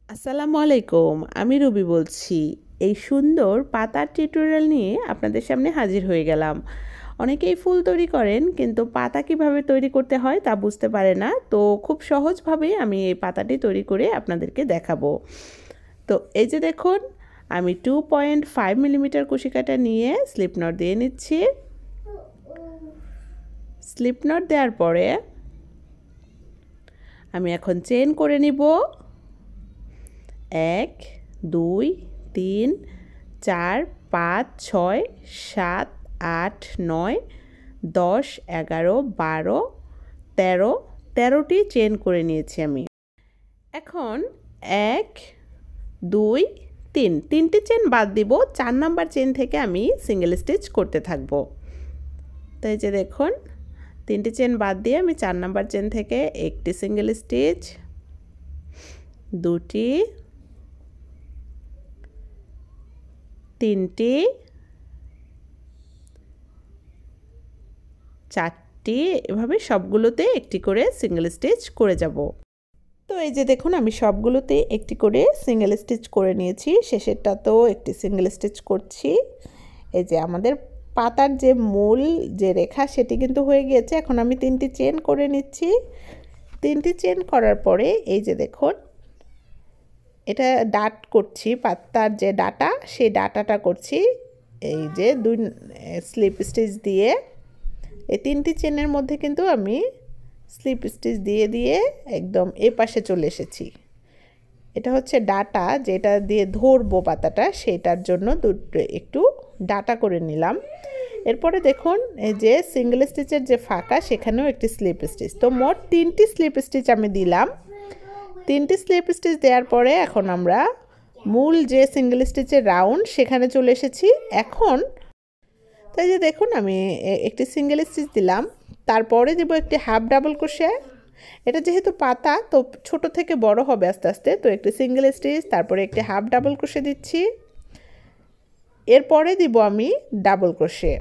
আসসালামু আলাইকুম, আমি রুবি বলছি। এই সুন্দর পাতার টিউটোরিয়াল নিয়ে আপনাদের সামনে হাজির হয়ে গেলাম। অনেকেই ফুল তৈরি করেন কিন্তু পাতা কিভাবে তৈরি করতে হয় তা বুঝতে পারে না। তো খুব সহজভাবেই আমি এই পাতাটি তৈরি করে আপনাদেরকে দেখাবো। তো এই যে দেখুন, আমি 2.5 মিলিমিটার কুশি কাঁটা নিয়ে স্লিপ নট দিয়ে নিচ্ছি। স্লিপ নট দেওয়ার পরে আমি এখন চেন করে নিব। 1 2 3 4 5 6 7 8 9 10 11 12 13 13টি চেন করে নিয়েছি আমি। এখন 1 2 3 তিনটি চেন বাদ দিব। 4 নাম্বার চেন থেকে আমি সিঙ্গেল স্টিচ করতে থাকব। তো এই যে দেখুন, তিনটি চেন বাদ দিয়ে আমি 4 নাম্বার চেন থেকে একটি সিঙ্গেল স্টিচ, দুটি, তিনটি, চারটি, এভাবে সবগুলোতে একটি করে সিঙ্গেল স্টিচ করে যাব। তো এই যে দেখুন, আমি সবগুলোতে একটি করে সিঙ্গেল স্টিচ করে নিয়েছি। শেষেরটাতেও একটি সিঙ্গেল স্টিচ করছি। এই যে আমাদের পাতার যে মূল যে রেখা সেটি কিন্তু হয়ে গিয়েছে। এখন আমি তিনটি চেন করে নিচ্ছি। তিনটি চেন করার পরে এই যে দেখুন, এটা ডাট করছি, পাতার যে ডাটা সেই ডাটাটা করছি এই যে 2 স্লিপ স্টিচ দিয়ে। এই তিনটি চেনের মধ্যে কিন্তু আমি স্লিপ স্টিচ দিয়ে দিয়ে একদম এই পাশে চলে এসেছি। এটা হচ্ছে ডাটা, যেটা দিয়ে ধরবো পাতাটা, সেটার জন্য একটু ডাটা করে নিলাম। এরপরে দেখুন, এই যে সিঙ্গেল স্টিচের যে ফাঁকা সেখানেও একটি স্লিপ স্টিচ। তো মোট 3টি স্লিপ স্টিচ আমি দিলাম। 3টি স্লিপ স্টিচ দেওয়ার পরে এখন আমরা মূল যে সিঙ্গেল স্টিচের রাউন্ড সেখানে চলে এসেছি। এখন তাই যে দেখুন, আমি একটি সিঙ্গেল স্টিচ দিলাম, তারপরে দেব একটি হাফ ডাবল ক্রোশে। এটা যেহেতু পাতা তো ছোট থেকে বড় হবে আস্তে আস্তে, তো একটি সিঙ্গেল স্টিচ, তারপরে একটি হাফ ডাবল ক্রোশে দিচ্ছি। এরপরে দিব আমি ডাবল ক্রোশে।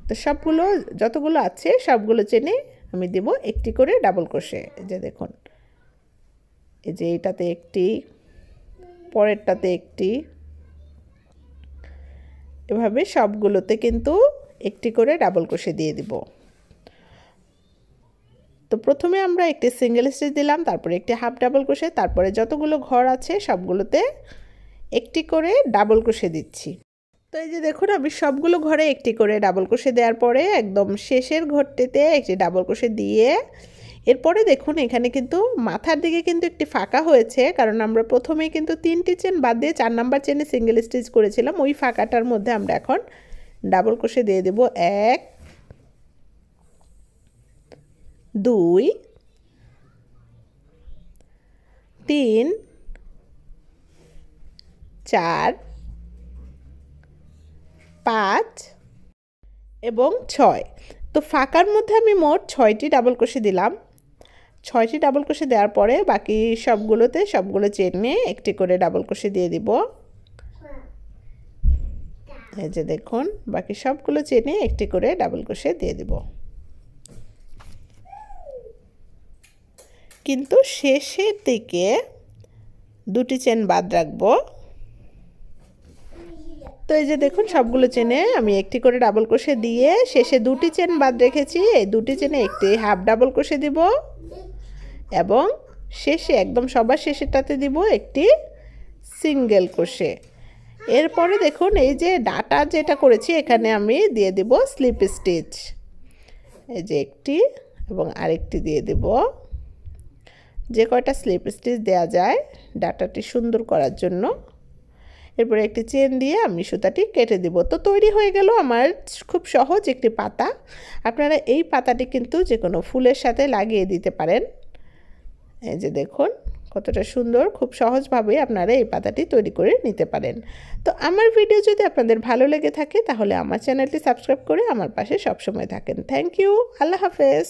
তো সবগুলো যতগুলো আছে সবগুলো চেনে আমি দেব একটি করে ডাবল ক্রোশে। এই যে দেখুন, এই যে এইটাতে একটি, পরেরটাতে একটি, এভাবে সবগুলোতে কিন্তু একটি করে ডাবল ক্রোশে দিয়ে দিব। তো প্রথমে আমরা একটি সিঙ্গেল স্টিচ দিলাম, তারপরে একটি হাফ ডাবল ক্রোশে, তারপরে যতগুলো ঘর আছে সবগুলোতে একটি করে ডাবল ক্রোশে দিচ্ছি। তো এই যে দেখুন, আমি সবগুলো ঘরে একটি করে ডাবল ক্রোশে দেওয়ার পরে একদম শেষের ঘরটিতে একটি ডাবল ক্রোশে দিয়ে, এরপরে দেখুন এখানে কিন্তু মাথার দিকে কিন্তু একটি ফাঁকা হয়েছে, কারণ আমরা প্রথমেই কিন্তু 3টি চেন বাদ দিয়ে 4 নাম্বার চেনে সিঙ্গেল স্টিচ করেছিলাম। ওই ফাঁকাটার মধ্যে আমরা এখন ডাবল ক্রোশে দিয়ে দেব 1 2 3 4 5 এবং 6। তো ফাঁকার মধ্যে আমি মোট 6টি ডাবল ক্রোশে দিলাম। 6টি ডাবল ক্রোশে দেওয়ার পরে বাকি সবগুলোতে সবগুলো চেনে একটি করে ডাবল ক্রোশে দিয়ে দিব। এই যে দেখুন, বাকি সবগুলো চেনে একটি করে ডাবল ক্রোশে দিয়ে দিব, কিন্তু শেষের দিকে 2টি চেন বাদ রাখবো। তো এই যে দেখুন, সবগুলো চেনে আমি একটি করে ডাবল ক্রোশে দিয়ে শেষে 2টি চেন বাদ রেখেছি। এই 2টি চেনে একটি হাফ ডাবল ক্রোশে দিব এবং শেষে একদম সবার শেষেরটাতে দিব একটি সিঙ্গেল ক্রোশে। এরপরে দেখুন, এই যে ডাটা যেটা করেছি এখানে আমি দিয়ে দিব স্লিপ স্টিচ। এই যে একটি এবং আরেকটি দিয়ে দেব, যে কয়টা স্লিপ স্টিচ দেওয়া যায় ডাটাটি সুন্দর করার জন্য। এরপরে একটি চেন দিয়ে আমি সুতাটি কেটে দিব। তো তৈরি হয়ে গেল আমার খুব সহজ একটি পাতা। আপনারা এই পাতাটি কিন্তু যে কোনো ফুলের সাথে লাগিয়ে দিতে পারেন। এই যে দেখুন কতটা সুন্দর, খুব সহজভাবে আপনারা এই পাতাটি তৈরি করে নিতে পারেন। তো আমার ভিডিও যদি আপনাদের ভালো লেগে থাকে তাহলে আমার চ্যানেলটি সাবস্ক্রাইব করে আমার পাশে সবসময় থাকেন। থ্যাংক ইউ, আল্লাহ হাফেজ।